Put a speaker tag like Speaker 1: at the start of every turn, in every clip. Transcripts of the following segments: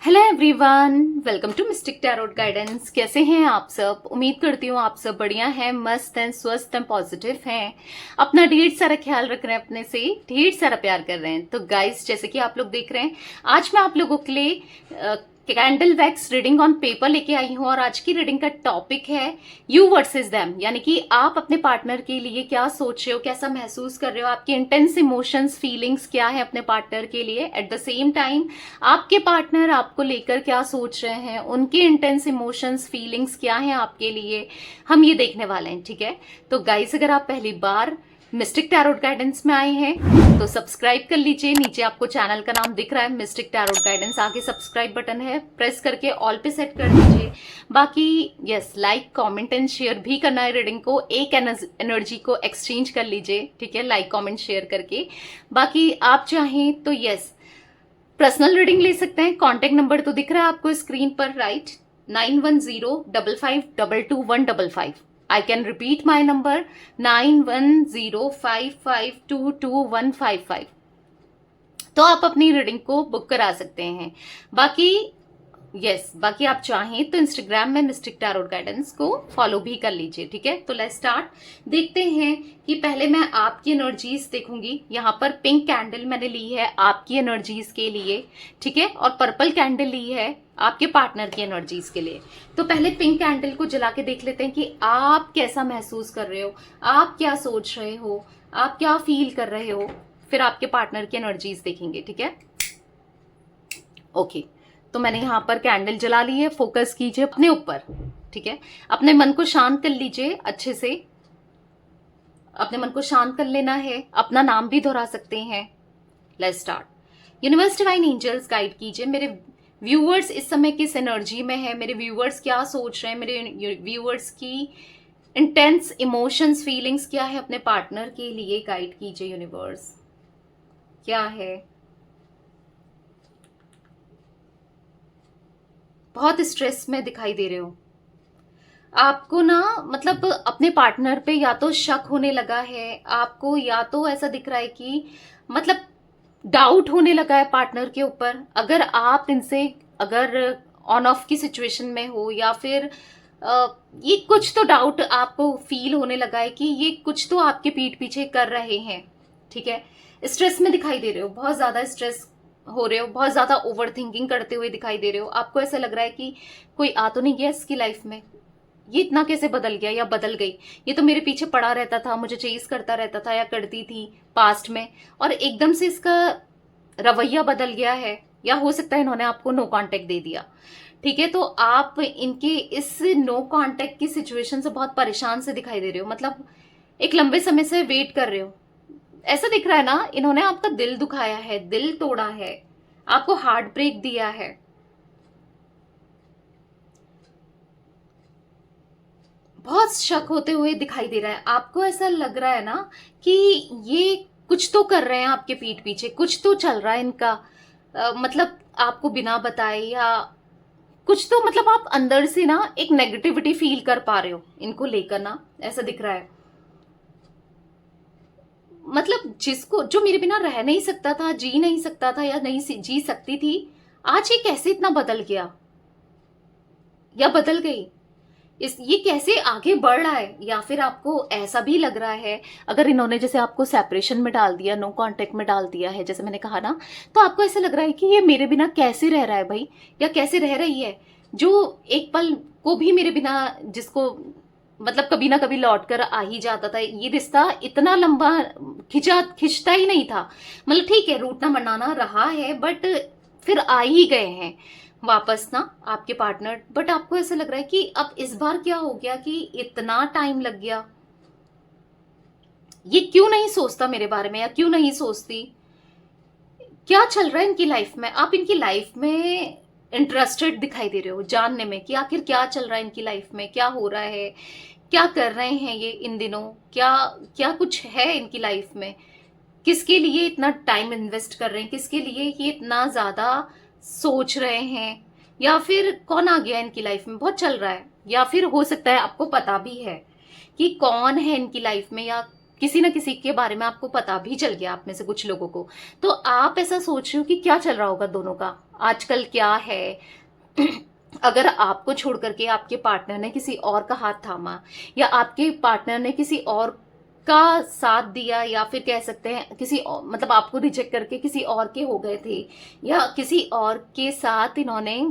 Speaker 1: Hello everyone, welcome to mystic tarot guidance. कैसे हैं आप सब? उम्मीद करती हूँ आप सब बढ़िया हैं, मस्त हैं, स्वस्थ हैं, पॉजिटिव हैं, अपना ढेर सारा ख्याल रख रहे हैं, अपने से ढेर सारा प्यार कर रहे हैं। तो गाइस, जैसे कि आप लोग देख रहे हैं, आज मैं आप लोगों के लिए candle wax reading on paper लेके आई हूँ। और आज की रीडिंग का टॉपिक है यू वर्सेस देम, यानी कि आप अपने पार्टनर के लिए क्या सोच रहे हो, कैसा महसूस कर रहे हो, आपके इंटेंस इमोशंस, फीलिंग्स क्या है अपने पार्टनर के लिए। एट द सेम टाइम आपके पार्टनर आपको लेकर क्या सोच रहे हैं, उनके इंटेंस इमोशंस, फीलिंग्स क्या हैं आपके लिए, हम ये देखने वाले हैं। ठीक है, तो गाइस, अगर आप पहली बार मिस्टिक टैरोट गाइडेंस में आए हैं तो सब्सक्राइब कर लीजिए। नीचे आपको चैनल का नाम दिख रहा है, मिस्टिक टैरोट गाइडेंस, आगे सब्सक्राइब बटन है, प्रेस करके ऑल पे सेट कर दीजिए। बाकी yes, like, comment and share भी करना है रीडिंग को, एक एनर्जी को एक्सचेंज कर लीजिए। ठीक है, लाइक कमेंट शेयर करके। बाकी आप चाहें तो यस, पर्सनल रीडिंग ले सकते हैं। कॉन्टेक्ट नंबर तो दिख रहा है आपको स्क्रीन पर, right? 9105522155। I can repeat my number, 9105522155। तो आप अपनी रीडिंग को बुक करा सकते हैं। बाकी बाकी आप चाहें तो इंस्टाग्राम में मिस्टिक टैरोट गाइडेंस को फॉलो भी कर लीजिए। ठीक है, तो लेट्स स्टार्ट। देखते हैं कि पहले मैं आपकी एनर्जीज देखूंगी। यहाँ पर पिंक कैंडल मैंने ली है आपकी एनर्जीज के लिए, ठीक है, और पर्पल कैंडल ली है आपके पार्टनर की एनर्जीज के लिए। तो पहले पिंक कैंडल को जला के देख लेते हैं कि आप कैसा महसूस कर रहे हो, आप क्या सोच रहे हो, आप क्या फील कर रहे हो। फिर आपके पार्टनर की एनर्जीज देखेंगे। ठीक है, ओके। तो मैंने यहाँ पर कैंडल जला ली है। फोकस कीजिए अपने ऊपर। ठीक है, अपने मन को शांत कर लीजिए अच्छे से। अपने मन को शांत कर लेना है। अपना नाम भी दोहरा सकते हैं। Let's start. Universe, divine angels, guide कीजिए मेरे व्यूअर्स इस समय किस एनर्जी में है, मेरे व्यूअर्स क्या सोच रहे हैं, मेरे व्यूअर्स की इंटेंस इमोशंस, फीलिंग्स क्या है अपने पार्टनर के लिए। गाइड कीजिए यूनिवर्स, क्या है। बहुत स्ट्रेस में दिखाई दे रहे हो आपको ना, मतलब अपने पार्टनर पे या तो शक होने लगा है आपको, या तो ऐसा दिख रहा है कि मतलब डाउट होने लगा है पार्टनर के ऊपर। अगर आप इनसे अगर ऑन ऑफ की सिचुएशन में हो, या फिर ये कुछ तो डाउट आपको फील होने लगा है कि ये कुछ तो आपके पीठ पीछे कर रहे हैं। ठीक है, स्ट्रेस में दिखाई दे रहे हो, बहुत ज्यादा स्ट्रेस हो रहे हो, बहुत ज्यादा ओवर थिंकिंग करते हुए दिखाई दे रहे हो। आपको ऐसा लग रहा है कि कोई आ तो नहीं गया इसकी लाइफ में, ये इतना कैसे बदल गया या बदल गई, ये तो मेरे पीछे पड़ा रहता था, मुझे चेज करता रहता था या करती थी पास्ट में, और एकदम से इसका रवैया बदल गया है। या हो सकता है इन्होंने आपको नो कांटेक्ट दे दिया। ठीक है, तो आप इनके इस नो कांटेक्ट की सिचुएशन से बहुत परेशान से दिखाई दे रहे हो, मतलब एक लंबे समय से वेट कर रहे हो। ऐसा दिख रहा है ना, इन्होंने आपका दिल दुखाया है, दिल तोड़ा है, आपको हार्ट ब्रेक दिया है। बहुत शक होते हुए दिखाई दे रहा है आपको। ऐसा लग रहा है ना कि ये कुछ तो कर रहे हैं आपके पीठ पीछे, कुछ तो चल रहा है इनका। मतलब आपको बिना बताए या कुछ तो, मतलब आप अंदर से ना एक नेगेटिविटी फील कर पा रहे हो इनको लेकर ना, ऐसा दिख रहा है। मतलब जिसको, जो मेरे बिना रह नहीं सकता था, जी नहीं सकता था, या नहीं जी सकती थी, आज ये कैसे इतना बदल गया या बदल गई, ये कैसे आगे बढ़ रहा है। या फिर आपको ऐसा भी लग रहा है, अगर इन्होंने जैसे आपको सेपरेशन में डाल दिया, नो कांटेक्ट में डाल दिया है, जैसे मैंने कहा ना, तो आपको ऐसा लग रहा है कि ये मेरे बिना कैसे रह रहा है भाई, या कैसे रह रही है, जो एक पल को भी मेरे बिना, जिसको मतलब कभी ना कभी लौट कर आ ही जाता था। ये रिश्ता इतना लंबा खिंचता ही नहीं था। मतलब ठीक है, रूठना मनाना रहा है, बट फिर आ ही गए हैं वापस ना आपके पार्टनर। बट आपको ऐसा लग रहा है कि अब इस बार क्या हो गया कि इतना टाइम लग गया, ये क्यों नहीं सोचता मेरे बारे में, या क्यों नहीं सोचती, क्या चल रहा है इनकी लाइफ में। आप इनकी लाइफ में इंटरेस्टेड दिखाई दे रहे हो जानने में कि आखिर क्या चल रहा है इनकी लाइफ में, क्या हो रहा है, क्या कर रहे हैं ये इन दिनों, क्या क्या कुछ है इनकी लाइफ में, किसके लिए इतना टाइम इन्वेस्ट कर रहे हैं, किसके लिए ये इतना ज्यादा सोच रहे हैं, या फिर कौन आ गया इनकी लाइफ में, बहुत चल रहा है। या फिर हो सकता है आपको पता भी है कि कौन है इनकी लाइफ में, या किसी ना किसी के बारे में आपको पता भी चल गया, आप में से कुछ लोगों को। तो आप ऐसा सोच रहे हो कि क्या चल रहा होगा दोनों का आजकल, क्या है। अगर आपको छोड़ करके आपके पार्टनर ने किसी और का हाथ थामा, या आपके पार्टनर ने किसी और का साथ दिया, या फिर कह सकते हैं किसी और, मतलब आपको रिजेक्ट करके किसी और के हो गए थे, या किसी और के साथ इन्होंने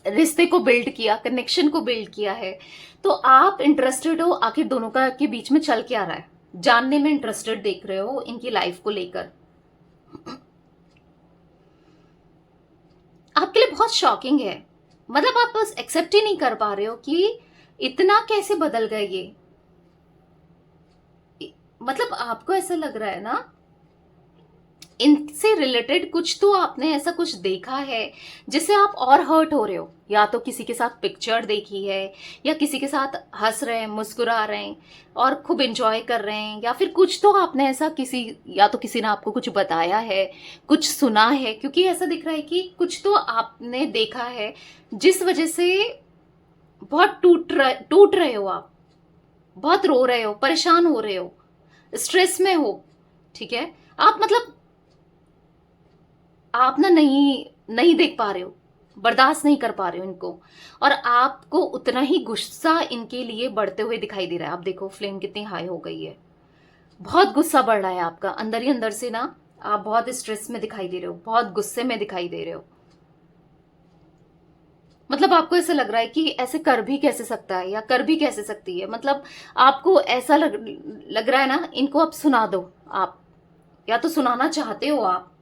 Speaker 1: रिश्ते को बिल्ड किया, कनेक्शन को बिल्ड किया है, तो आप इंटरेस्टेड हो आखिर दोनों का के बीच में चल क्या रहा है, जानने में इंटरेस्टेड देख रहे हो इनकी लाइफ को लेकर। आपके लिए बहुत शॉकिंग है, मतलब आप बस एक्सेप्ट ही नहीं कर पा रहे हो कि इतना कैसे बदल गए ये। मतलब आपको ऐसा लग रहा है ना, इनसे रिलेटेड कुछ तो आपने ऐसा कुछ देखा है जिससे आप और हर्ट हो रहे हो, या तो किसी के साथ पिक्चर देखी है, या किसी के साथ हंस रहे हैं, मुस्कुरा रहे हैं और खूब एंजॉय कर रहे हैं, या फिर कुछ तो आपने ऐसा किसी, या तो किसी ने आपको कुछ बताया है, कुछ सुना है, क्योंकि ऐसा दिख रहा है कि कुछ तो आपने देखा है जिस वजह से बहुत टूट रहे हो आप, बहुत रो रहे हो, परेशान हो रहे हो, स्ट्रेस में हो। ठीक है, आप मतलब आप ना नहीं नहीं देख पा रहे हो, बर्दाश्त नहीं कर पा रहे हो इनको, और आपको उतना ही गुस्सा इनके लिए बढ़ते हुए दिखाई दे रहा है। आप देखो फ्लेम कितनी हाई हो गई है, बहुत गुस्सा बढ़ रहा है आपका अंदर ही अंदर से ना, आप बहुत स्ट्रेस में दिखाई दे रहे हो, बहुत गुस्से में दिखाई दे रहे हो। मतलब आपको ऐसा लग रहा है कि ऐसे कर भी कैसे सकता है, या कर भी कैसे सकती है। मतलब आपको ऐसा लग रहा है ना, इनको अब सुना दो आप, या तो सुनाना चाहते हो आप।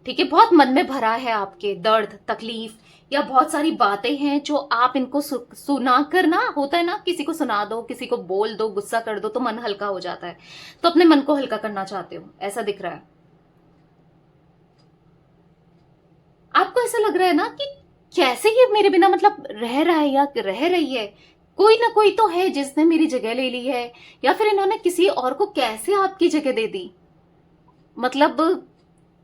Speaker 1: ठीक है, बहुत मन में भरा है आपके दर्द, तकलीफ, या बहुत सारी बातें हैं जो आप इनको सुना कर ना, होता है ना, किसी को सुना दो, किसी को बोल दो, गुस्सा कर दो तो मन हल्का हो जाता है, तो अपने मन को हल्का करना चाहते हो, ऐसा दिख रहा है। आपको ऐसा लग रहा है ना कि कैसे ये मेरे बिना मतलब रह रहा है या रह रही है, कोई ना कोई तो है जिसने मेरी जगह ले ली है, या फिर इन्होंने किसी और को कैसे आपकी जगह दे दी। मतलब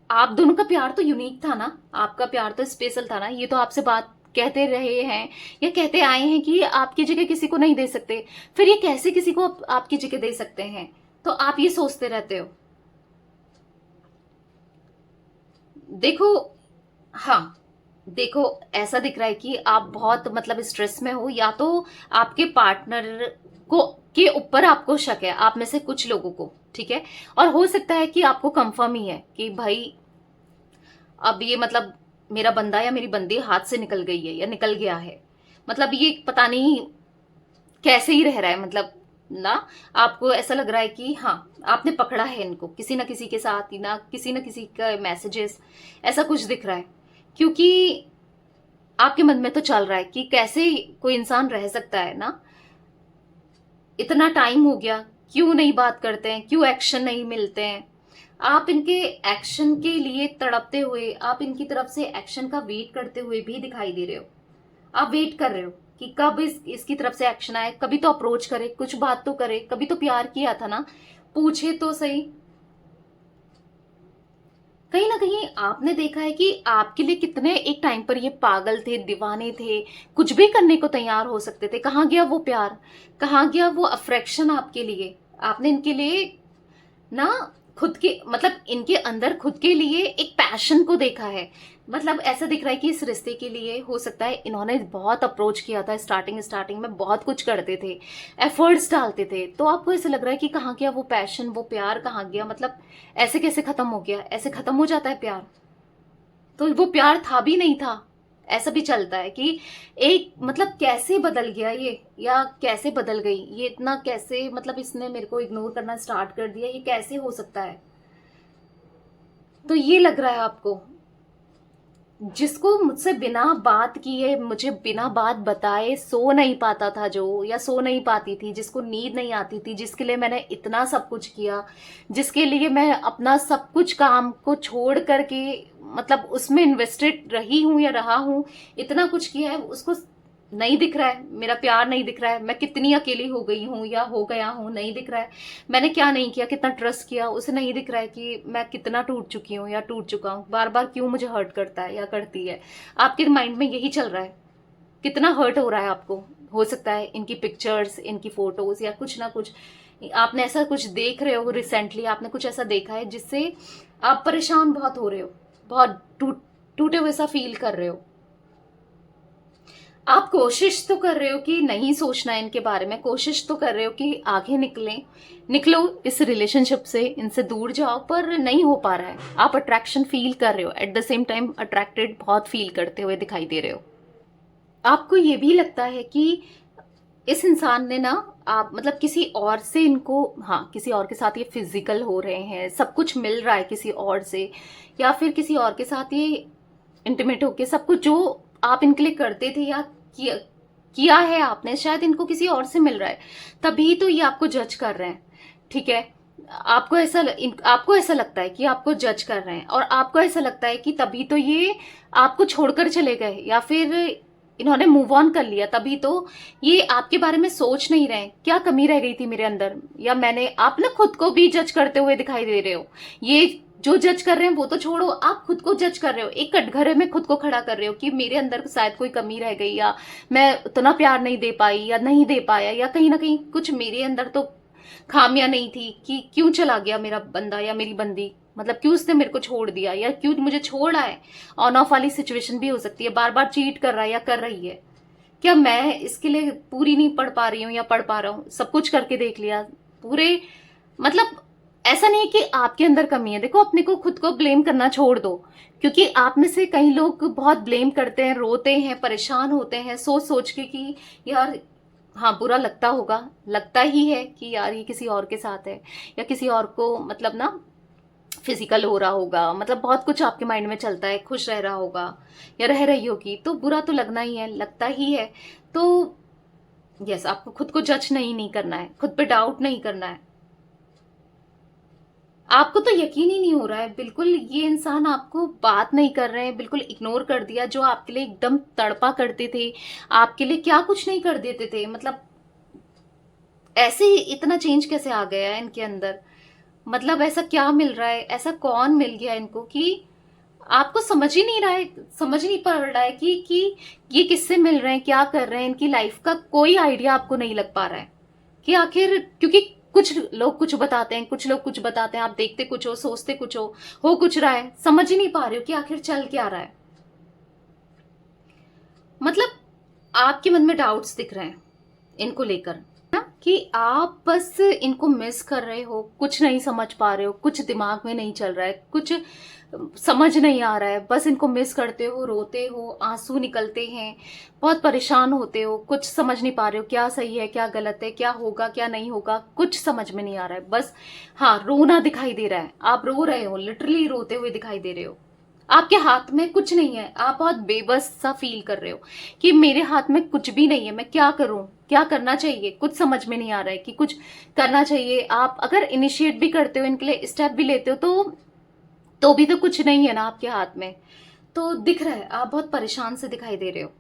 Speaker 1: आप दोनों का प्यार तो यूनिक था ना, आपका प्यार तो स्पेशल था ना, ये तो आपसे बात कहते रहे हैं या कहते आए हैं कि आपकी जगह किसी को नहीं दे सकते, फिर ये कैसे किसी को आपकी जगह दे सकते हैं, तो आप ये सोचते रहते हो। देखो, हाँ, देखो ऐसा दिख रहा है कि आप बहुत मतलब स्ट्रेस में हो, या तो आपके पार्टनर को के ऊपर आपको शक है, आप में से कुछ लोगों को। ठीक है, और हो सकता है कि आपको कंफर्म ही है कि भाई अब ये मतलब मेरा बंदा या मेरी बंदी हाथ से निकल गई है या निकल गया है, मतलब ये पता नहीं कैसे ही रह रहा है, मतलब ना, आपको ऐसा लग रहा है कि हाँ आपने पकड़ा है इनको किसी ना किसी के साथ, ना किसी का मैसेजेस, ऐसा कुछ दिख रहा है। क्योंकि आपके मन में तो चल रहा है कि कैसे कोई इंसान रह सकता है ना, इतना टाइम हो गया, क्यों नहीं बात करते हैं, क्यों एक्शन नहीं मिलते हैं। आप इनके एक्शन के लिए तड़पते हुए, आप इनकी तरफ से एक्शन का वेट करते हुए भी दिखाई दे रहे हो। आप वेट कर रहे हो कि कब इसकी तरफ से एक्शन आए, कभी तो अप्रोच करे, कुछ बात तो करे, कभी तो प्यार किया था ना, पूछे तो सही। कहीं ना कहीं आपने देखा है कि आपके लिए कितने एक टाइम पर ये पागल थे, दीवाने थे, कुछ भी करने को तैयार हो सकते थे। कहाँ गया वो प्यार, कहाँ गया वो अफेक्शन आपके लिए। आपने इनके लिए ना खुद के, मतलब इनके अंदर खुद के लिए एक पैशन को देखा है। मतलब ऐसा दिख रहा है कि इस रिश्ते के लिए हो सकता है इन्होंने बहुत अप्रोच किया था, स्टार्टिंग में बहुत कुछ करते थे, एफर्ट्स डालते थे, तो आपको ऐसा लग रहा है कि कहाँ गया वो पैशन, वो प्यार कहाँ गया। मतलब ऐसे कैसे खत्म हो गया, ऐसे खत्म हो जाता है प्यार, तो वो प्यार था भी नहीं था। ऐसा भी चलता है कि एक मतलब कैसे बदल गया ये, या कैसे बदल गई ये, इतना कैसे, मतलब इसने मेरे को इग्नोर करना स्टार्ट कर दिया, ये कैसे हो सकता है। तो ये लग रहा है आपको, जिसको मुझसे बिना बात किए, मुझे बिना बात बताए सो नहीं पाता था जो, या सो नहीं पाती थी, जिसको नींद नहीं आती थी, जिसके लिए मैंने इतना सब कुछ किया, जिसके लिए मैं अपना सब कुछ काम को छोड़ करके मतलब उसमें इन्वेस्टेड रही हूं या रहा हूं, इतना कुछ किया है, उसको नहीं दिख रहा है, मेरा प्यार नहीं दिख रहा है, मैं कितनी अकेली हो गई हूं या हो गया हूं, नहीं दिख रहा है, मैंने क्या नहीं किया, कितना ट्रस्ट किया, उसे नहीं दिख रहा है कि मैं कितना टूट चुकी हूँ या टूट चुका हूँ, बार बार क्यों मुझे हर्ट करता है या करती है। आपके माइंड में यही चल रहा है, कितना हर्ट हो रहा है आपको। हो सकता है इनकी पिक्चर्स, इनकी फोटोज, या कुछ ना कुछ आपने ऐसा कुछ देख रहे हो रिसेंटली, आपने कुछ ऐसा देखा है जिससे आप परेशान बहुत हो रहे हो, बहुत टूटे हुए सा फील कर रहे हो। आप कोशिश तो कर रहे हो कि नहीं सोचना है इनके बारे में, कोशिश तो कर रहे हो कि आगे निकलो इस रिलेशनशिप से, इनसे दूर जाओ, पर नहीं हो पा रहा है। आप अट्रैक्शन फील कर रहे हो, at the same time attracted बहुत फील करते हुए दिखाई दे रहे हो। आपको ये भी लगता है कि इस इंसान ने ना, आप मतलब किसी और से इनको, हाँ किसी और के साथ ये फिजिकल हो रहे हैं, सब कुछ मिल रहा है किसी और से, या फिर किसी और के साथ ये इंटीमेट होके सब कुछ जो आप इनके लिए करते थे या किया है आपने, शायद इनको किसी और से मिल रहा है, तभी तो ये आपको जज कर रहे हैं। ठीक है, आपको ऐसा लगता है कि आपको जज कर रहे हैं, और आपको ऐसा लगता है कि तभी तो ये आपको छोड़कर चले गए, या फिर इन्होंने मूव ऑन कर लिया, तभी तो ये आपके बारे में सोच नहीं रहे क्या कमी रह गई थी मेरे अंदर, या मैंने, आप ना खुद को भी जज करते हुए दिखाई दे रहे हो। ये जो जज कर रहे हैं वो तो छोड़ो, आप खुद को जज कर रहे हो, एक कटघरे में खुद को खड़ा कर रहे हो कि मेरे अंदर शायद कोई कमी रह गई, या मैं उतना प्यार नहीं दे पाई या नहीं दे पाया, या कहीं ना कहीं कुछ मेरे अंदर तो खामियां नहीं थी कि क्यों चला गया मेरा बंदा या मेरी बंदी, मतलब क्यों उसने मेरे को छोड़ दिया या क्यों मुझे छोड़ा है। ऑन ऑफ वाली सिचुएशन भी हो सकती है, बार बार चीट कर रहा है या कर रही है। क्या मैं इसके लिए पूरी नहीं पढ़ पा रही हूँ या पढ़ पा रहा हूँ? सब कुछ करके देख लिया पूरे, मतलब ऐसा नहीं है कि आपके अंदर कमी है। देखो, अपने को खुद को ब्लेम करना छोड़ दो, क्योंकि आप में से कई लोग बहुत ब्लेम करते हैं, रोते हैं, परेशान होते हैं सोच सोच के कि यार, हाँ बुरा लगता होगा, लगता ही है कि यार ये किसी और के साथ है, या किसी और को मतलब ना फिजिकल हो रहा होगा, मतलब बहुत कुछ आपके माइंड में चलता है, खुश रह रहा होगा या रह रही होगी, तो बुरा तो लगना ही है, लगता ही है। तो यस, आपको खुद को जज नहीं करना है, खुद पे डाउट नहीं करना है। आपको तो यकीन ही नहीं हो रहा है बिल्कुल, ये इंसान आपको बात नहीं कर रहे हैं, बिल्कुल इग्नोर कर दिया। जो आपके लिए एकदम तड़पा करते थे, आपके लिए क्या कुछ नहीं कर देते थे, मतलब ऐसे ही इतना चेंज कैसे आ गया है इनके अंदर? मतलब ऐसा क्या मिल रहा है, ऐसा कौन मिल गया इनको कि आपको समझ ही नहीं रहा है, समझ नहीं पड़ रहा है कि ये किससे मिल रहे हैं, क्या कर रहे हैं, इनकी लाइफ का कोई आइडिया आपको नहीं लग पा रहा है कि आखिर, क्योंकि कुछ लोग कुछ बताते हैं, कुछ लोग कुछ बताते हैं, आप देखते कुछ हो, सोचते कुछ हो कुछ रहा है, समझ ही नहीं पा रहे हो कि आखिर चल क्या रहा है। मतलब आपके मन में डाउट्स दिख रहे हैं इनको लेकर ना, कि आप बस इनको मिस कर रहे हो, कुछ नहीं समझ पा रहे हो, कुछ दिमाग में नहीं चल रहा है, कुछ समझ नहीं आ रहा है, बस इनको मिस करते हो, रोते हो, आंसू निकलते हैं, बहुत परेशान होते हो, कुछ समझ नहीं पा रहे हो क्या सही है क्या गलत है, क्या होगा क्या नहीं होगा, कुछ समझ में नहीं आ रहा है। बस हाँ, रोना दिखाई दे रहा है, आप रो रहे हो, लिटरली रोते हुए दिखाई दे रहे हो। आपके हाथ में कुछ नहीं है, आप बहुत बेबस सा फील कर रहे हो कि मेरे हाथ में कुछ भी नहीं है, मैं क्या करूं, क्या करना चाहिए, कुछ समझ में नहीं आ रहा है कि कुछ करना चाहिए। आप अगर इनिशिएट भी करते हो, इनके लिए स्टेप भी लेते हो, तो भी तो कुछ नहीं है ना आपके हाथ में। तो दिख रहा है आप बहुत परेशान से दिखाई दे रहे हो,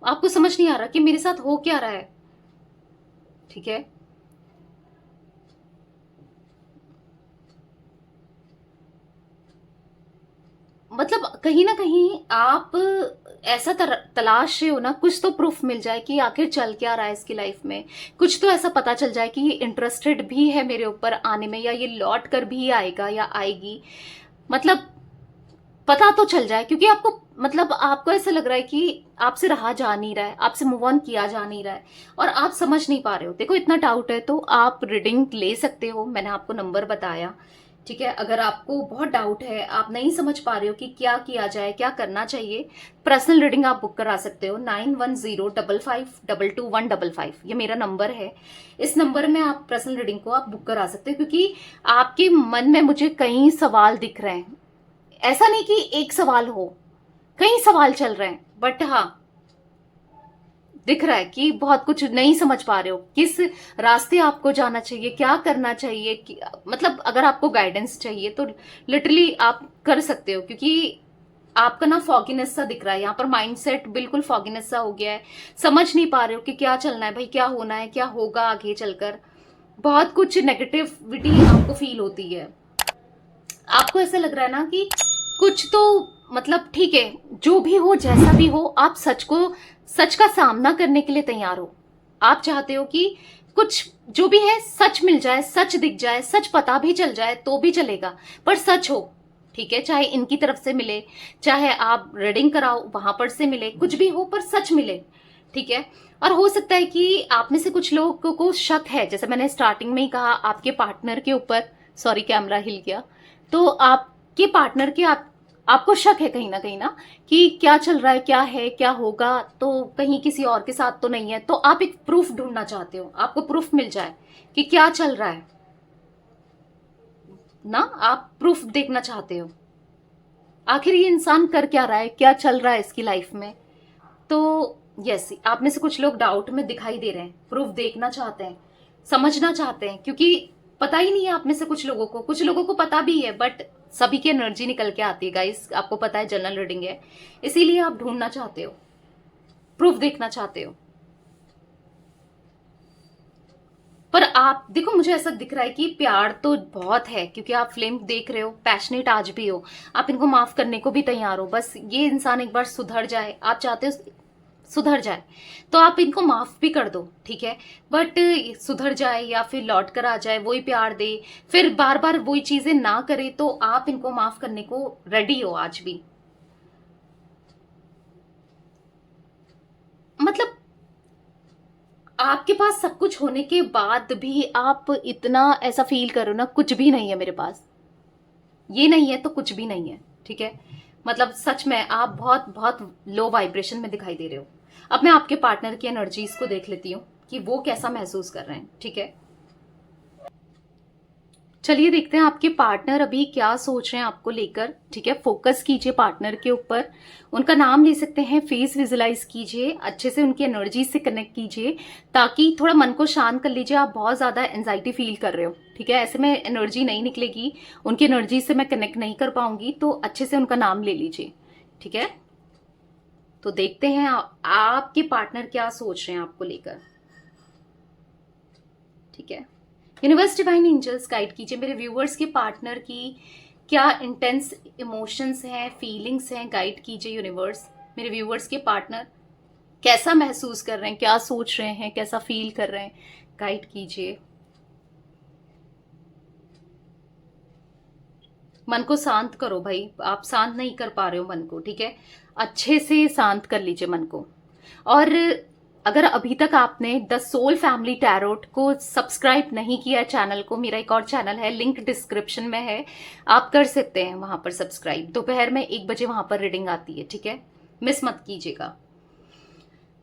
Speaker 1: आपको समझ नहीं आ रहा कि मेरे साथ हो क्या रहा है। ठीक है, मतलब कहीं ना कहीं आप ऐसा तलाश रहे हो ना, कुछ तो प्रूफ मिल जाए कि आखिर चल क्या रहा है इसकी लाइफ में, कुछ तो ऐसा पता चल जाए कि ये इंटरेस्टेड भी है मेरे ऊपर आने में, या ये लौट कर भी आएगा या आएगी, मतलब पता तो चल जाए। क्योंकि आपको, मतलब आपको ऐसा लग रहा है कि आपसे रहा जा नहीं रहा है, आपसे मूव ऑन किया जा नहीं रहा है, और आप समझ नहीं पा रहे हो। देखो, इतना डाउट है तो आप रीडिंग ले सकते हो, मैंने आपको नंबर बताया। ठीक है, अगर आपको बहुत डाउट है, आप नहीं समझ पा रहे हो कि क्या किया जाए, क्या करना चाहिए, पर्सनल रीडिंग आप बुक करा सकते हो। 9105522155, ये मेरा नंबर है। इस नंबर में आप पर्सनल रीडिंग को आप बुक करा सकते हो, क्योंकि आपके मन में मुझे कई सवाल दिख रहे हैं। ऐसा नहीं कि एक सवाल हो, कई सवाल चल रहे हैं, बट हाँ दिख रहा है कि बहुत कुछ नहीं समझ पा रहे हो, किस रास्ते आपको जाना चाहिए, क्या करना चाहिए मतलब अगर आपको गाइडेंस चाहिए तो लिटरली आप कर सकते हो। क्योंकि आपका ना फॉगीनेस सा दिख रहा है यहाँ पर, माइंडसेट बिल्कुल फॉगीनेस सा हो गया है, समझ नहीं पा रहे हो कि क्या चलना है भाई, क्या होना है, क्या होगा आगे चलकर। बहुत कुछ नेगेटिविटी आपको फील होती है, आपको ऐसा लग रहा है ना कि कुछ तो, मतलब ठीक है जो भी हो जैसा भी हो, आप सच का सामना करने के लिए तैयार हो। आप चाहते हो कि कुछ जो भी है सच मिल जाए, सच दिख जाए, सच पता भी चल जाए तो भी चलेगा, पर सच हो, ठीक है। चाहे इनकी तरफ से मिले, चाहे आप रीडिंग कराओ वहां पर से मिले, कुछ भी हो पर सच मिले, ठीक है। और हो सकता है कि आप में से कुछ लोगों को शक है, जैसे मैंने स्टार्टिंग में ही कहा, आपके पार्टनर के ऊपर, सॉरी कैमरा हिल गया, तो आपके पार्टनर के आपको शक है कहीं ना कि क्या चल रहा है, क्या है, क्या होगा, तो कहीं किसी और के साथ तो नहीं है। तो आप एक प्रूफ ढूंढना चाहते हो, आपको प्रूफ मिल जाए कि क्या चल रहा है ना, आप प्रूफ देखना चाहते हो आखिर ये इंसान कर क्या रहा है, क्या चल रहा है इसकी लाइफ में। तो यस, आप में से कुछ लोग डाउट में दिखाई दे रहे हैं, प्रूफ देखना चाहते हैं, समझना चाहते हैं, क्योंकि पता ही नहीं है आप में से कुछ लोगों को पता भी है, बट सभी की एनर्जी निकल के आती है गाइस, आपको पता है जनरल रीडिंग है, इसीलिए आप ढूंढना चाहते हो, प्रूफ देखना चाहते हो। पर आप देखो, मुझे ऐसा दिख रहा है कि प्यार तो बहुत है, क्योंकि आप फिल्म देख रहे हो, पैशनेट आज भी हो, आप इनको माफ करने को भी तैयार हो, बस ये इंसान एक बार सुधर जाए, आप चाहते हो सुधर जाए, तो आप इनको माफ भी कर दो, ठीक है। बट सुधर जाए या फिर लौट कर आ जाए, वही प्यार दे, फिर बार बार वही चीजें ना करे, तो आप इनको माफ करने को रेडी हो आज भी। मतलब आपके पास सब कुछ होने के बाद भी आप इतना ऐसा फील करो ना, कुछ भी नहीं है मेरे पास, ये नहीं है तो कुछ भी नहीं है, ठीक है। मतलब सच में आप बहुत बहुत लो वाइब्रेशन में दिखाई दे रहे हो। अब मैं आपके पार्टनर की एनर्जीज को देख लेती हूँ कि वो कैसा महसूस कर रहे हैं, ठीक है। चलिए देखते हैं आपके पार्टनर अभी क्या सोच रहे हैं आपको लेकर, ठीक है। फोकस कीजिए पार्टनर के ऊपर, उनका नाम ले सकते हैं, फेस विजुलाइज कीजिए, अच्छे से उनकी एनर्जी से कनेक्ट कीजिए, ताकि थोड़ा मन को शांत कर लीजिए। आप बहुत ज्यादा एंजाइटी फील कर रहे हो, ठीक है, ऐसे में एनर्जी नहीं निकलेगी, उनकी एनर्जी से मैं कनेक्ट नहीं कर पाऊंगी, तो अच्छे से उनका नाम ले लीजिए, ठीक है। तो देखते हैं आपके पार्टनर क्या सोच रहे हैं आपको लेकर, ठीक है। यूनिवर्स डिवाइन एंजल्स गाइड कीजिए मेरे व्यूअर्स के पार्टनर की क्या इंटेंस इमोशंस हैं, फीलिंग्स हैं, गाइड कीजिए यूनिवर्स। मेरे व्यूअर्स के पार्टनर कैसा महसूस कर रहे हैं, क्या सोच रहे हैं, कैसा फील कर रहे हैं, गाइड कीजिए। मन को शांत करो भाई, आप शांत नहीं कर पा रहे हो मन को, ठीक है, अच्छे से शांत कर लीजिए मन को। और अगर अभी तक आपने द सोल फैमिली टैरोट को सब्सक्राइब नहीं किया चैनल को, मेरा एक और चैनल है, लिंक डिस्क्रिप्शन में है, आप कर सकते हैं वहां पर सब्सक्राइब। दोपहर में 1 बजे वहां पर रीडिंग आती है, ठीक है, मिस मत कीजिएगा।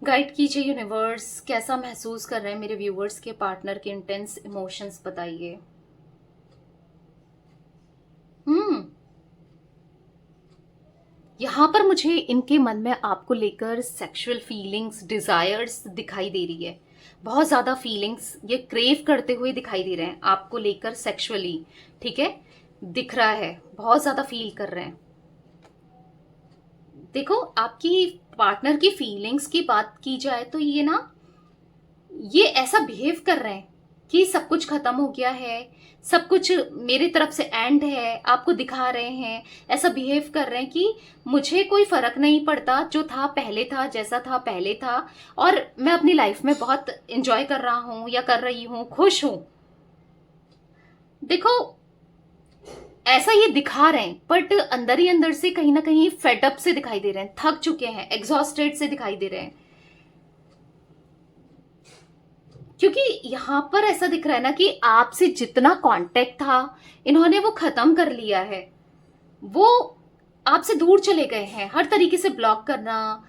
Speaker 1: गाइड कीजिए यूनिवर्स, कैसा महसूस कर रहे हैं मेरे व्यूअर्स के पार्टनर के इंटेंस इमोशंस, बताइए। यहाँ पर मुझे इनके मन में आपको लेकर सेक्सुअल फीलिंग्स, डिजायर्स दिखाई दे रही है, बहुत ज्यादा फीलिंग्स ये क्रेव करते हुए दिखाई दे रहे हैं आपको लेकर सेक्सुअली, ठीक है, दिख रहा है, बहुत ज्यादा फील कर रहे हैं। देखो, आपकी पार्टनर की फीलिंग्स की बात की जाए तो ये ऐसा बिहेव कर रहे हैं कि सब कुछ खत्म हो गया है, सब कुछ मेरी तरफ से एंड है, आपको दिखा रहे हैं, ऐसा बिहेव कर रहे हैं कि मुझे कोई फर्क नहीं पड़ता, जो था पहले था, जैसा था पहले था, और मैं अपनी लाइफ में बहुत एंजॉय कर रहा हूं या कर रही हूं, खुश हूं। देखो, ऐसा ये दिखा रहे हैं, बट अंदर ही अंदर से कहीं ना कहीं फेडअप से दिखाई दे रहे हैं, थक चुके हैं, एग्जॉस्टेड से दिखाई दे रहे हैं, क्योंकि यहां पर ऐसा दिख रहा है ना कि आपसे जितना कांटेक्ट था इन्होंने वो खत्म कर लिया है, वो आपसे दूर चले गए हैं, हर तरीके से ब्लॉक करना।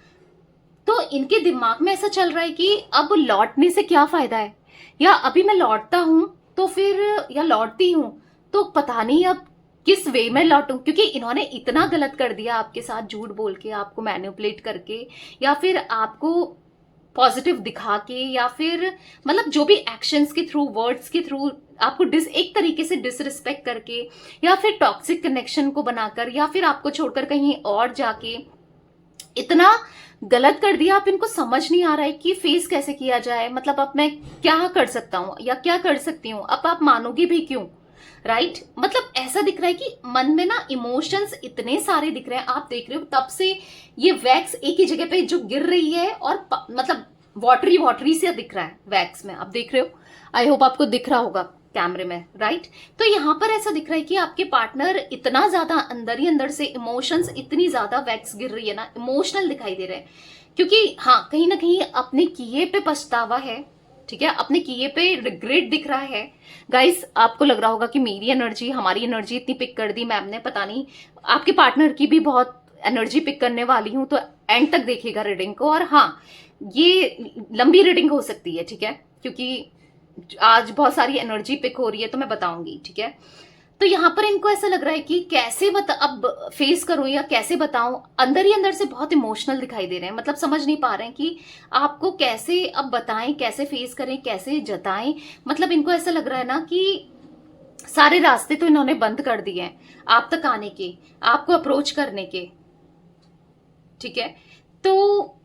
Speaker 1: तो इनके दिमाग में ऐसा चल रहा है कि अब लौटने से क्या फायदा है, या अभी मैं लौटता हूं तो फिर, या लौटती हूं तो पता नहीं अब किस वे में लौटूं, क्योंकि इन्होंने इतना गलत कर दिया आपके साथ, झूठ बोल के, आपको मैनिपुलेट करके, या फिर आपको पॉजिटिव दिखा के, या फिर मतलब जो भी एक्शंस के थ्रू, वर्ड्स के थ्रू आपको एक तरीके से डिसरिस्पेक्ट करके, या फिर टॉक्सिक कनेक्शन को बनाकर, या फिर आपको छोड़कर कहीं और जाके इतना गलत कर दिया। आप इनको समझ नहीं आ रहा है कि फेस कैसे किया जाए, मतलब अब मैं क्या कर सकता हूं या क्या कर सकती हूँ, अब आप मानोगी भी क्यों, राइट। मतलब ऐसा दिख रहा है कि मन में ना इमोशंस इतने सारे दिख रहे हैं, आप देख रहे हो तब से ये वैक्स एक ही जगह पे जो गिर रही है और मतलब वाटरी वाटरी से दिख रहा है वैक्स में, आप देख रहे हो, आई होप आपको दिख रहा होगा कैमरे में, राइट। तो यहाँ पर ऐसा दिख रहा है कि आपके पार्टनर इतना ज्यादा अंदर ही अंदर से इमोशंस, इतनी ज्यादा वैक्स गिर रही है ना, इमोशनल दिखाई दे रहे हैं, क्योंकि हाँ कहीं ना कहीं अपने किए पे पछतावा है, ठीक है, अपने किए पे रिग्रेट दिख रहा है। गाइस आपको लग रहा होगा कि मेरी एनर्जी, हमारी एनर्जी इतनी पिक कर दी मैम ने, पता नहीं आपके पार्टनर की भी बहुत एनर्जी पिक करने वाली हूं, तो एंड तक देखिएगा रीडिंग को। और हाँ, ये लंबी रीडिंग हो सकती है, ठीक है, क्योंकि आज बहुत सारी एनर्जी पिक हो रही है तो मैं बताऊंगी, ठीक है। तो यहाँ पर इनको ऐसा लग रहा है कि कैसे अब फेस करूं या कैसे बताऊं, अंदर ही अंदर से बहुत इमोशनल दिखाई दे रहे हैं, मतलब समझ नहीं पा रहे हैं कि आपको कैसे अब बताएं, कैसे फेस करें, कैसे जताएं। मतलब इनको ऐसा लग रहा है ना कि सारे रास्ते तो इन्होंने बंद कर दिए हैं आप तक आने के, आपको अप्रोच करने के, ठीक है। तो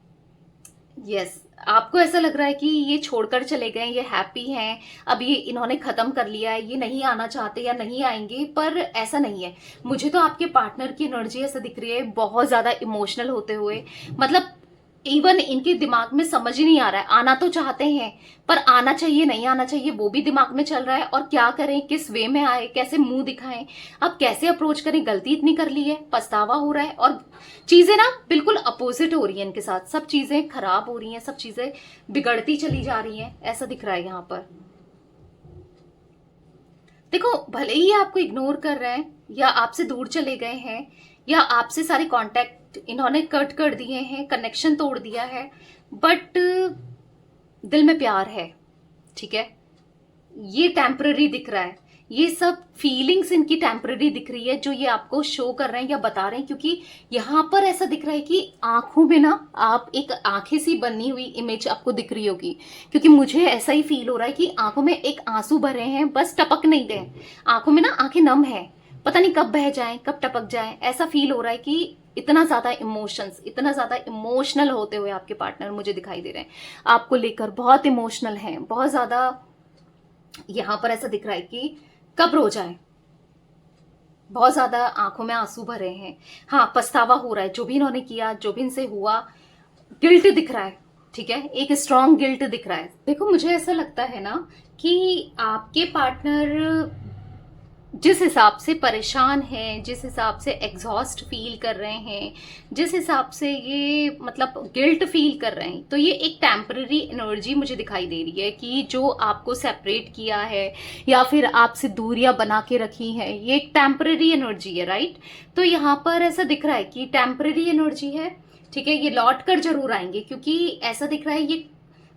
Speaker 1: यस, आपको ऐसा लग रहा है कि ये छोड़कर चले गए, ये हैप्पी हैं, अब ये इन्होंने खत्म कर लिया है, ये नहीं आना चाहते या नहीं आएंगे, पर ऐसा नहीं है। मुझे तो आपके पार्टनर की एनर्जी ऐसा दिख रही है बहुत ज्यादा इमोशनल होते हुए, मतलब इवन इनके दिमाग में समझ ही नहीं आ रहा है, आना तो चाहते हैं पर आना चाहिए नहीं आना चाहिए वो भी दिमाग में चल रहा है, और क्या करें, किस वे में आए, कैसे मुंह दिखाएं, अब कैसे अप्रोच करें, गलती इतनी कर ली है, पछतावा हो रहा है, और चीजें ना बिल्कुल अपोजिट हो रही है इनके साथ, सब चीजें खराब हो रही हैं, सब चीजें बिगड़ती चली जा रही हैं, ऐसा दिख रहा है यहाँ पर। देखो, भले ही आपको इग्नोर कर रहे हैं या आपसे दूर चले गए हैं या आपसे सारे कांटेक्ट इन्होंने कट कर दिए हैं, कनेक्शन तोड़ दिया है, बट दिल में प्यार है, ठीक है, ये टेम्पररी दिख रहा है, ये सब फीलिंग्स इनकी टेम्पररी दिख रही है जो ये आपको शो कर रहे हैं या बता रहे हैं, क्योंकि यहाँ पर ऐसा दिख रहा है कि आंखों में ना आप एक आंखें सी बनी हुई इमेज आपको दिख रही होगी, क्योंकि मुझे ऐसा ही फील हो रहा है कि आंखों में एक आंसू भरे हैं, बस टपक नहीं रहे, आंखों में ना आंखें नम है, पता नहीं कब बह जाएं, कब टपक जाएं, ऐसा फील हो रहा है कि इतना ज्यादा इमोशंस, इतना ज्यादा इमोशनल होते हुए आपके पार्टनर मुझे दिखाई दे रहे हैं, आपको लेकर बहुत इमोशनल हैं, बहुत ज्यादा। यहां पर ऐसा दिख रहा है कि कब रो जाए, बहुत ज्यादा आंखों में आंसू भरे हैं, हाँ पछतावा हो रहा है जो भी इन्होंने किया, जो भी इनसे हुआ, गिल्ट दिख रहा है, ठीक है, एक स्ट्रॉन्ग गिल्ट दिख रहा है। देखो, मुझे ऐसा लगता है ना कि आपके पार्टनर जिस हिसाब से परेशान हैं, जिस हिसाब से एग्जॉस्ट फील कर रहे हैं, जिस हिसाब से ये मतलब गिल्ट फील कर रहे हैं, तो ये एक टेम्पररी एनर्जी मुझे दिखाई दे रही है कि जो आपको सेपरेट किया है या फिर आपसे दूरियां बना के रखी हैं, ये एक टेम्पररी एनर्जी है, राइट। तो यहाँ पर ऐसा दिख रहा है कि टेम्पररी एनर्जी है, ठीक है, ये लौट कर जरूर आएंगे, क्योंकि ऐसा दिख रहा है ये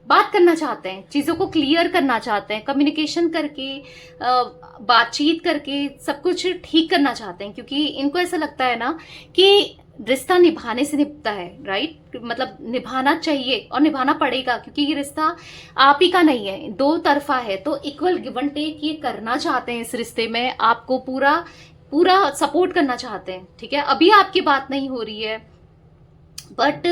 Speaker 1: बात करना चाहते हैं, चीजों को क्लियर करना चाहते हैं, कम्युनिकेशन करके, बातचीत करके सब कुछ ठीक करना चाहते हैं, क्योंकि इनको ऐसा लगता है ना कि रिश्ता निभाने से निभता है, राइट, मतलब निभाना चाहिए और निभाना पड़ेगा, क्योंकि ये रिश्ता आप ही का नहीं है, दो तरफा है, तो इक्वल गिव एंड टेक ये करना चाहते हैं, इस रिश्ते में आपको पूरा पूरा सपोर्ट करना चाहते हैं, ठीक है। अभी आपकी बात नहीं हो रही है, बट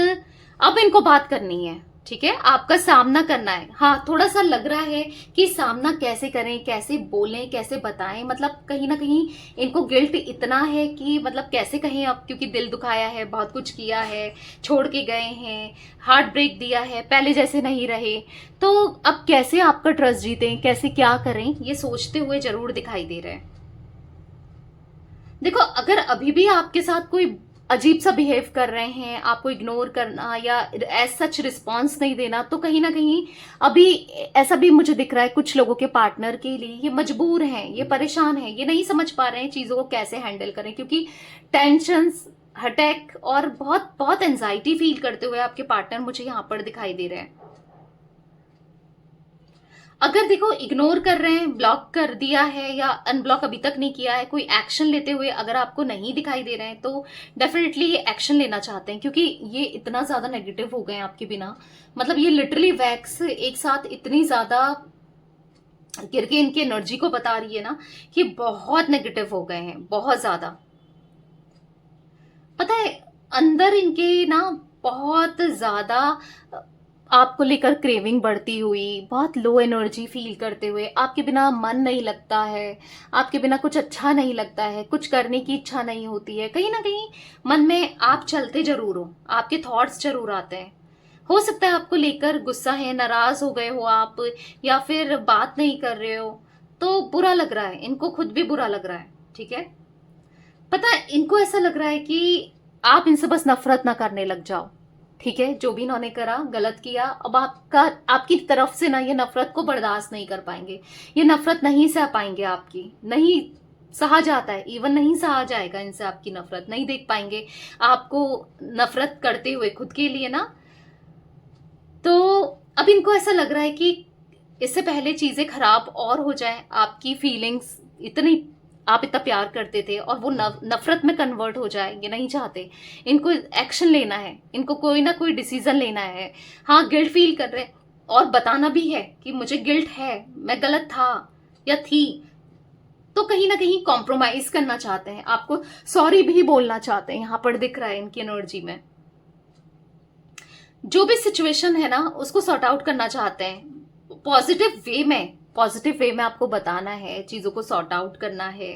Speaker 1: अब इनको बात करनी है, ठीक है, आपका सामना करना है। हाँ, थोड़ा सा लग रहा है कि सामना कैसे करें, कैसे बोलें, कैसे बताएं, मतलब कहीं ना कहीं इनको गिल्ट इतना है कि मतलब कैसे कहें अब, क्योंकि दिल दुखाया है, बहुत कुछ किया है, छोड़ के गए हैं, हार्ट ब्रेक दिया है, पहले जैसे नहीं रहे, तो अब कैसे आपका ट्रस्ट जीतें, कैसे क्या करें, ये सोचते हुए जरूर दिखाई दे रहे हैं। देखो, अगर अभी भी आपके साथ कोई अजीब सा बिहेव कर रहे हैं, आपको इग्नोर करना या एज सच रिस्पॉन्स नहीं देना, तो कहीं ना कहीं अभी ऐसा भी मुझे दिख रहा है कुछ लोगों के पार्टनर के लिए ये मजबूर हैं, ये परेशान हैं, ये नहीं समझ पा रहे हैं चीजों को कैसे हैंडल करें, क्योंकि टेंशंस, अटैक और बहुत बहुत एंजाइटी फील करते हुए आपके पार्टनर मुझे यहाँ पर दिखाई दे रहे हैं। अगर देखो इग्नोर कर रहे हैं, ब्लॉक कर दिया है या अनब्लॉक अभी तक नहीं किया है, कोई एक्शन लेते हुए अगर आपको नहीं दिखाई दे रहे हैं, तो डेफिनेटली ये एक्शन लेना चाहते हैं, क्योंकि ये इतना ज्यादा नेगेटिव हो गए हैं आपके बिना, मतलब ये लिटरली वैक्स एक साथ इतनी ज्यादा गिर के इनकी एनर्जी को बता रही है ना कि बहुत नेगेटिव हो गए हैं, बहुत ज्यादा। पता है, अंदर इनके ना बहुत ज्यादा आपको लेकर क्रेविंग बढ़ती हुई, बहुत लो एनर्जी फील करते हुए, आपके बिना मन नहीं लगता है, आपके बिना कुछ अच्छा नहीं लगता है, कुछ करने की इच्छा नहीं होती है, कहीं ना कहीं मन में आप चलते जरूर हो, आपके थॉट्स जरूर आते हैं, हो सकता है आपको लेकर गुस्सा है, नाराज हो गए हो आप, या फिर बात नहीं कर रहे हो, तो बुरा लग रहा है, इनको खुद भी बुरा लग रहा है। ठीक है, पता है इनको ऐसा लग रहा है कि आप इनसे बस नफरत ना करने लग जाओ। ठीक है, जो भी इन्होंने करा, गलत किया, अब आपकी तरफ से ना ये नफरत को बर्दाश्त नहीं कर पाएंगे, ये नफरत नहीं सह पाएंगे आपकी, नहीं सहा जाता है, इवन नहीं सहा जाएगा इनसे आपकी नफरत, नहीं देख पाएंगे आपको नफरत करते हुए खुद के लिए ना। तो अब इनको ऐसा लग रहा है कि इससे पहले चीजें खराब और हो जाए, आपकी फीलिंग्स इतनी, आप इतना प्यार करते थे और वो नफरत में कन्वर्ट हो जाए, ये नहीं चाहते। इनको एक्शन लेना है, इनको कोई ना कोई डिसीजन लेना है। हाँ, गिल्ट फील कर रहे हैं और बताना भी है कि मुझे गिल्ट है, मैं गलत था या थी, तो कहीं ना कहीं कॉम्प्रोमाइज करना चाहते हैं, आपको सॉरी भी बोलना चाहते हैं, यहां पर दिख रहा है इनकी एनर्जी में। जो भी सिचुएशन है ना उसको सॉर्ट आउट करना चाहते हैं, पॉजिटिव वे में आपको बताना है, चीजों को सॉर्ट आउट करना है,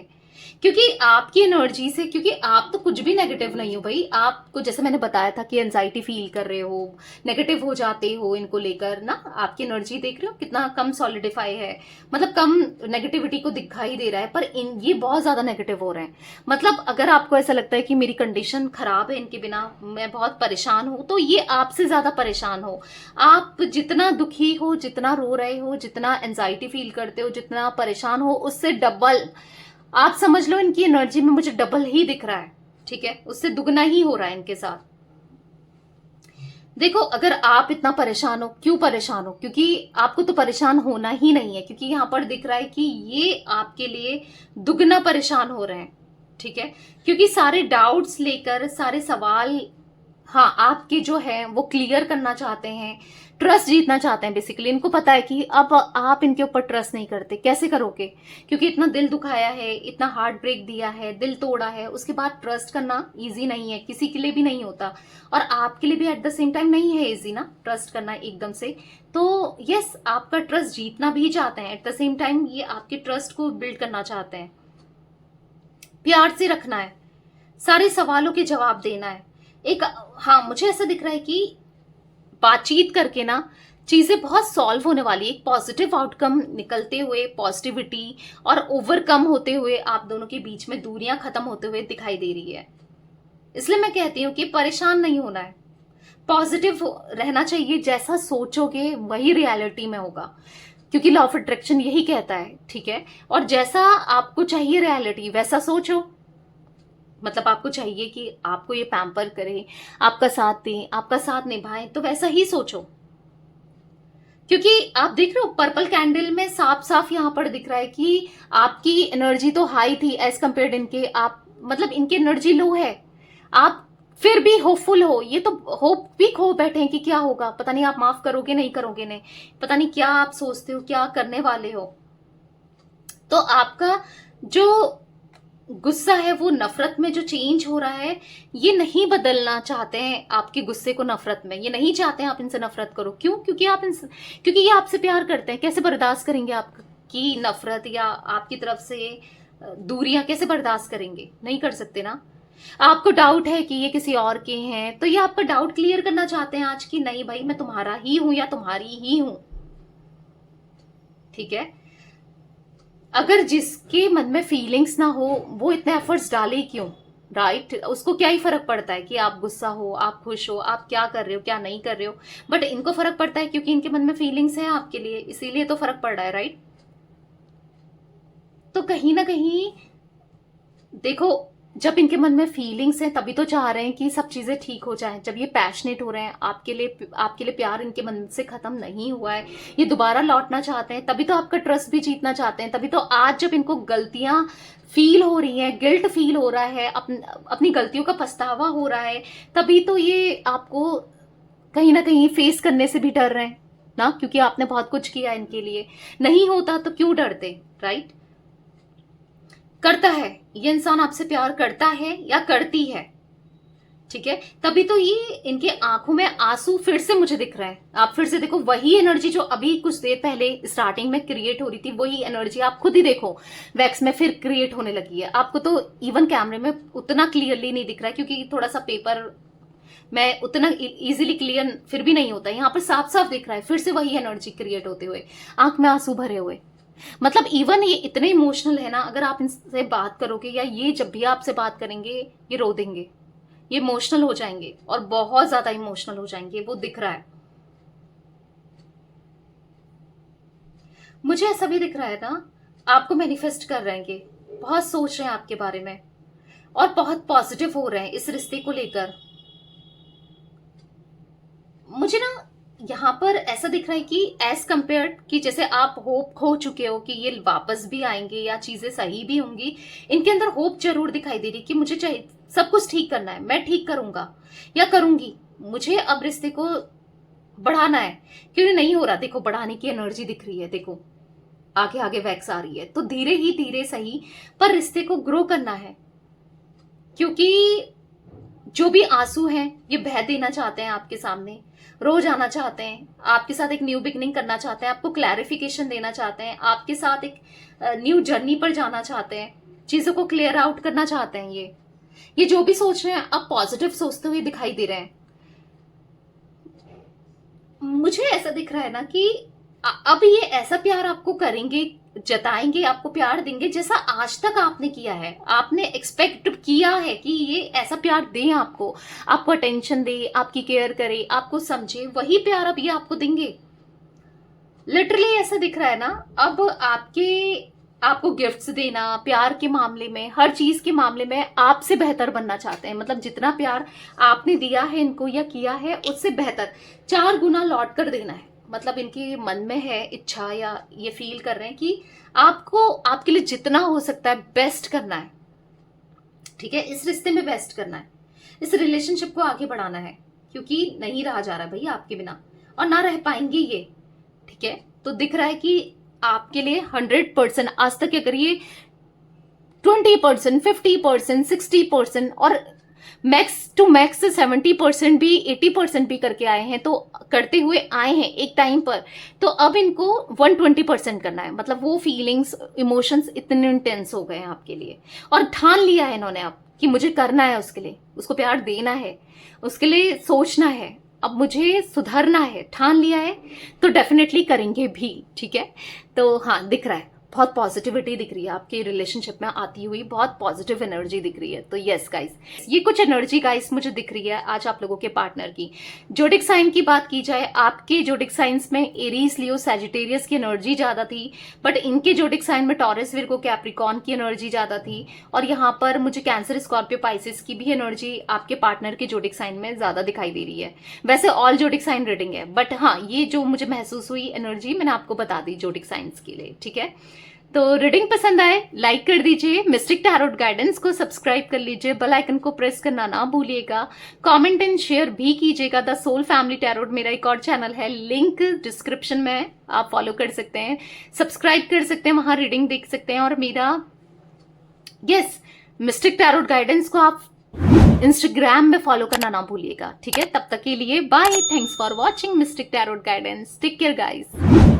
Speaker 1: क्योंकि आपकी एनर्जी से, क्योंकि आप तो कुछ भी नेगेटिव नहीं हो भाई। आपको जैसे मैंने बताया था कि एंजाइटी फील कर रहे हो, नेगेटिव हो जाते हो इनको लेकर ना, आपकी एनर्जी देख रहे हो कितना कम सॉलिडिफाई है, मतलब कम नेगेटिविटी को दिखाई दे रहा है, पर ये बहुत ज्यादा नेगेटिव हो रहे हैं। मतलब अगर आपको ऐसा लगता है कि मेरी कंडीशन खराब है इनके बिना, मैं बहुत परेशान हूं, तो ये आपसे ज्यादा परेशान हो। आप जितना दुखी हो, जितना रो रहे हो, जितना एंजाइटी फील करते हो, जितना परेशान हो, उससे डबल, आप समझ लो इनकी एनर्जी में मुझे डबल ही दिख रहा है। ठीक है, उससे दुगना ही हो रहा है इनके साथ। देखो, अगर आप इतना परेशान हो, क्यों परेशान हो? क्योंकि आपको तो परेशान होना ही नहीं है, क्योंकि यहां पर दिख रहा है कि ये आपके लिए दुगना परेशान हो रहे हैं। ठीक है, क्योंकि सारे डाउट्स लेकर, सारे सवाल, हाँ, आपके जो है वो क्लियर करना चाहते हैं, ट्रस्ट जीतना चाहते हैं। बेसिकली इनको पता है कि अब आप इनके ऊपर ट्रस्ट नहीं करते, कैसे करोगे? क्योंकि इतना दिल दुखाया है, इतना हार्ट ब्रेक दिया है, दिल तोड़ा है, उसके बाद ट्रस्ट करना इजी नहीं है, किसी के लिए भी नहीं होता, और आपके लिए भी एट द सेम टाइम नहीं है इजी ना ट्रस्ट करना एकदम से। तो यस, आपका ट्रस्ट जीतना भी चाहते हैं, एट द सेम टाइम ये आपके ट्रस्ट को बिल्ड करना चाहते हैं, प्यार से रखना है, सारे सवालों के जवाब देना है। एक, हाँ, मुझे ऐसा दिख रहा है कि बातचीत करके ना चीजें बहुत सॉल्व होने वाली है, एक पॉजिटिव आउटकम निकलते हुए, पॉजिटिविटी और ओवरकम होते हुए आप दोनों के बीच में दूरियां खत्म होते हुए दिखाई दे रही है। इसलिए मैं कहती हूँ कि परेशान नहीं होना है, पॉजिटिव रहना चाहिए, जैसा सोचोगे वही रियलिटी में होगा, क्योंकि लॉ ऑफ अट्रैक्शन यही कहता है। ठीक है, और जैसा आपको चाहिए रियलिटी वैसा सोचो, मतलब आपको चाहिए कि आपको ये पैम्पर करे, आपका साथ दें, आपका साथ निभाएं, तो वैसा ही सोचो। क्योंकि आप देख रहे हो पर्पल कैंडल में साफ साफ यहां पर दिख रहा है कि आपकी एनर्जी तो हाई थी एज कंपेयर्ड इनके, आप मतलब इनकी एनर्जी लो है, आप फिर भी होपफुल हो। ये तो होप भी खो बैठे हैं कि क्या होगा, पता नहीं आप माफ करोगे नहीं करोगे, नहीं पता नहीं क्या आप सोचते हो, क्या करने वाले हो। तो आपका जो गुस्सा है वो नफरत में जो चेंज हो रहा है, ये नहीं बदलना चाहते हैं आपके गुस्से को नफरत में, ये नहीं चाहते हैं आप इनसे नफरत करो। क्यों? क्योंकि ये आपसे प्यार करते हैं। कैसे बर्दाश्त करेंगे आपकी नफरत या आपकी तरफ से दूरियां कैसे बर्दाश्त करेंगे? नहीं कर सकते ना। आपको डाउट है कि ये किसी और के हैं, तो ये आपका डाउट क्लियर करना चाहते हैं आज की, नहीं भाई मैं तुम्हारा ही हूं या तुम्हारी ही हूं। ठीक है, अगर जिसके मन में फीलिंग्स ना हो वो इतने एफर्ट्स डाले क्यों? राइट, उसको क्या ही फर्क पड़ता है कि आप गुस्सा हो, आप खुश हो, आप क्या कर रहे हो, क्या नहीं कर रहे हो। बट इनको फर्क पड़ता है क्योंकि इनके मन में फीलिंग्स है आपके लिए, इसीलिए तो फर्क पड़ रहा है। राइट, तो कहीं ना कहीं देखो, जब इनके मन में फीलिंग्स हैं तभी तो चाह रहे हैं कि सब चीजें ठीक हो जाएं। जब ये पैशनेट हो रहे हैं आपके लिए प्यार इनके मन से खत्म नहीं हुआ है, ये दोबारा लौटना चाहते हैं, तभी तो आपका ट्रस्ट भी जीतना चाहते हैं। तभी तो आज जब इनको गलतियां फील हो रही हैं, गिल्ट फील हो रहा है, अपनी गलतियों का पछतावा हो रहा है, तभी तो ये आपको कहीं ना कहीं फेस करने से भी डर रहे हैं ना, क्योंकि आपने बहुत कुछ किया इनके लिए। नहीं होता तो क्यों डरते? राइट, करता है ये इंसान आपसे प्यार करता है या करती है। ठीक है, तभी तो ये इनके आंखों में आंसू फिर से मुझे दिख रहा है। आप फिर से देखो, वही एनर्जी जो अभी कुछ देर पहले स्टार्टिंग में क्रिएट हो रही थी, वही एनर्जी आप खुद ही देखो वैक्स में फिर क्रिएट होने लगी है। आपको तो इवन कैमरे में उतना क्लियरली नहीं दिख रहा है क्योंकि थोड़ा सा पेपर मैं उतना इजीली क्लियर फिर भी नहीं होता, यहाँ पर साफ साफ दिख रहा है फिर से वही एनर्जी क्रिएट होते हुए, आंख में आंसू भरे हुए। मतलब इवन ये इतने इमोशनल है ना, अगर आप इनसे बात करोगे या ये जब भी आपसे बात करेंगे ये रो देंगे, ये इमोशनल हो जाएंगे और बहुत ज्यादा इमोशनल हो जाएंगे, वो दिख रहा है मुझे। ऐसा भी दिख रहा है ना, आपको मैनिफेस्ट कर रहे हैं, बहुत सोच रहे हैं आपके बारे में और बहुत पॉजिटिव हो रहे हैं इस रिश्ते को लेकर। मुझे ना यहाँ पर ऐसा दिख रहा है कि एज कंपेयर्ड कि जैसे आप होप खो चुके हो कि ये वापस भी आएंगे या चीजें सही भी होंगी, इनके अंदर होप जरूर दिखाई दे रही कि मुझे चाहिए सब कुछ ठीक करना है, मैं ठीक करूंगा या करूंगी, मुझे अब रिश्ते को बढ़ाना है। क्यों नहीं हो रहा, देखो बढ़ाने की एनर्जी दिख रही है, देखो आगे आगे वैक्स आ रही है, तो धीरे ही धीरे सही पर रिश्ते को ग्रो करना है। क्योंकि जो भी आंसू हैं ये बह देना चाहते हैं आपके सामने, रोज आना चाहते हैं, आपके साथ एक न्यू बिगनिंग करना चाहते हैं, आपको क्लैरिफिकेशन देना चाहते हैं, आपके साथ एक न्यू जर्नी पर जाना चाहते हैं, चीजों को क्लियर आउट करना चाहते हैं। ये जो भी सोच रहे हैं अब पॉजिटिव सोचते हुए दिखाई दे रहे हैं। मुझे ऐसा दिख रहा है ना कि अब ये ऐसा प्यार आपको करेंगे, जताएंगे, आपको प्यार देंगे जैसा आज तक आपने किया है। आपने एक्सपेक्ट किया है कि ये ऐसा प्यार दें, आपको अटेंशन दे, आपकी केयर करे, आपको समझे, वही प्यार अब ये आपको देंगे। लिटरली ऐसा दिख रहा है ना, अब आपको गिफ्ट्स देना, प्यार के मामले में, हर चीज के मामले में आपसे बेहतर बनना चाहते हैं। मतलब जितना प्यार आपने दिया है इनको या किया है उससे बेहतर 4 गुना लौट कर देना है। मतलब इनके मन में है इच्छा या ये फील कर रहे हैं कि आपको आपके लिए जितना हो सकता है बेस्ट करना है, ठीक है, इस रिश्ते में बेस्ट करना है, इस रिलेशनशिप को आगे बढ़ाना है, क्योंकि नहीं रहा जा रहा है भैया आपके बिना और ना रह पाएंगे ये, ठीक है। तो दिख रहा है कि आपके लिए 100%, आज तक अगर ये 20%, 50%, 60% और मैक्स टू मैक्स 70% भी, 80% भी करके आए हैं, तो करते हुए आए हैं एक टाइम पर, तो अब इनको 120% करना है। मतलब वो फीलिंग्स, इमोशंस इतने इंटेंस हो गए हैं आपके लिए और ठान लिया है इन्होंने अब कि मुझे करना है, उसके लिए उसको प्यार देना है, उसके लिए सोचना है, अब मुझे सुधरना है, ठान लिया है तो डेफिनेटली करेंगे भी, ठीक है। तो हाँ दिख रहा है बहुत पॉजिटिविटी दिख रही है आपके रिलेशनशिप में आती हुई, बहुत पॉजिटिव एनर्जी दिख रही है। तो यस गाइस, ये कुछ एनर्जी गाइस मुझे दिख रही है आज आप लोगों के पार्टनर की। जोडिक साइन की बात की जाए, आपके जोडिक साइंस में एरीज, लियो, सैजिटेरियस की एनर्जी ज्यादा थी, बट इनके जोडिक साइन में टॉरस, विर्गो, कैप्रिकॉर्न की एनर्जी ज्यादा थी। और यहाँ पर मुझे कैंसर, स्कॉर्पियो, पाइसिस की भी एनर्जी आपके पार्टनर के जोडिक साइन में ज्यादा दिखाई दे रही है। वैसे ऑल जोडिक साइन रीडिंग है, बट हाँ ये जो मुझे महसूस हुई एनर्जी मैंने आपको बता दी जोडिक साइंस के लिए, ठीक है। तो रीडिंग पसंद आए लाइक कर दीजिए, मिस्टिक टैरोट गाइडेंस को सब्सक्राइब कर लीजिए, बेल आइकन को प्रेस करना ना भूलिएगा, कमेंट एंड शेयर भी कीजिएगा। द सोल फैमिली टैरोट मेरा एक और चैनल है, लिंक डिस्क्रिप्शन में, आप फॉलो कर सकते हैं, सब्सक्राइब कर सकते हैं, वहां रीडिंग देख सकते हैं। और मेरा मिस्टिक टैरोट गाइडेंस को आप इंस्टाग्राम में फॉलो करना ना भूलिएगा, ठीक है। तब तक के लिए bye, thanks for watching mystic tarot guidance, take care guys.